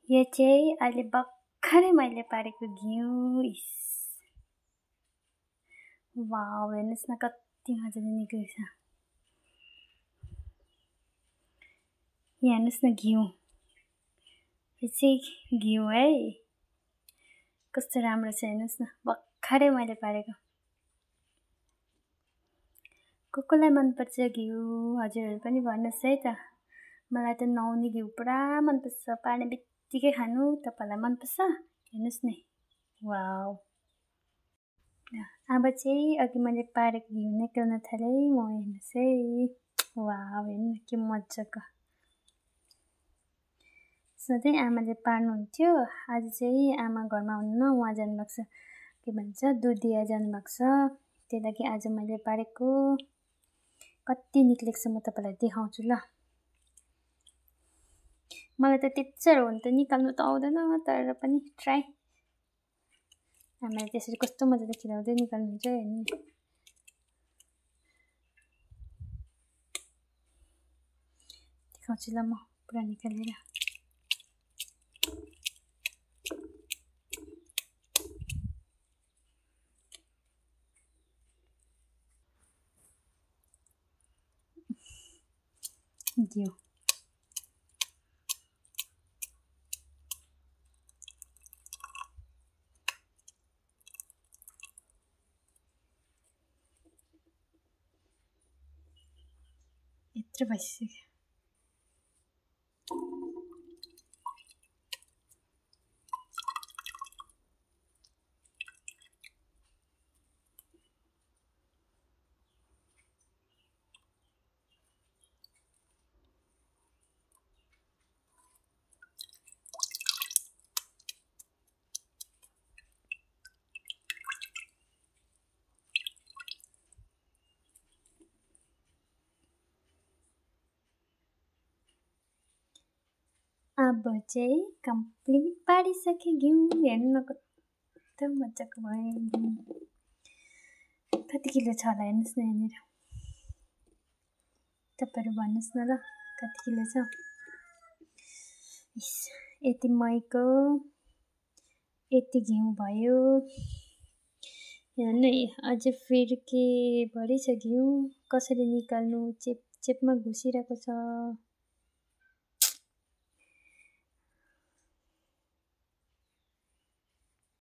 यो चाहिँ अहिले भर्खरै मैले पारेको घिउ। वाउ, हेर्नुहोस् न कति मजाले निक्लेछ। यहाँ हेर्नुहोस् न घिउ, यो चाहिँ घिउ है, कस्तो राम्रो छ हेर्नुहोस् न, भर्खरै मैले पारेको। कसलाई मनपर्छ घिउ, हजुरहरू पनि भन्नुहोस् है त। मलाई त नुहाउने घिउ पुरा मनपर्छ, पार्ने बित्तिकै खानु। तपाईँलाई मनपर्छ? हेर्नुहोस् नि, वाउ। अब चाहिँ अघि मैले पारेको घिउ निकाल्न थालेँ म, हेर्नुहोस् है। वाउ, हेर्नु के मजाको। सधैँ आमाले पार्नुहुन्थ्यो, आज चाहिँ आमा घरमा हुन्न, उहाँ जानुभएको छ, के भन्छ दुधिया जानुभएको छ, त्यही लागि आज मैले पारेको। कति निक्लेको छ म तपाईँलाई देखाउँछु ल। मलाई त त्यति साह्रो हुन त निकाल्नु त आउँदैन, तर पनि ट्राई। आमाले त्यसरी कस्तो मजाले खिलाउँदै निकाल्नुहुन्छ हेर्नु। देखाउँछु ल म पुरा निकालेर। घिउ यत्रो भइसक्यो। अब चाहिँ कम्प्लिट पारिसकेँ घिउ। हेर्नु न कस्तो मजाको भयो। कति किलो छ होला हेर्नुहोस् न यहाँनिर। तपाईँहरू भन्नुहोस् न ल कति किलो छ। यति महीको यति घिउ भयो। हेर्नु अझै फेरि के भरि छ घिउ, कसरी निकाल्नु, चेपमा घुसिरहेको छ।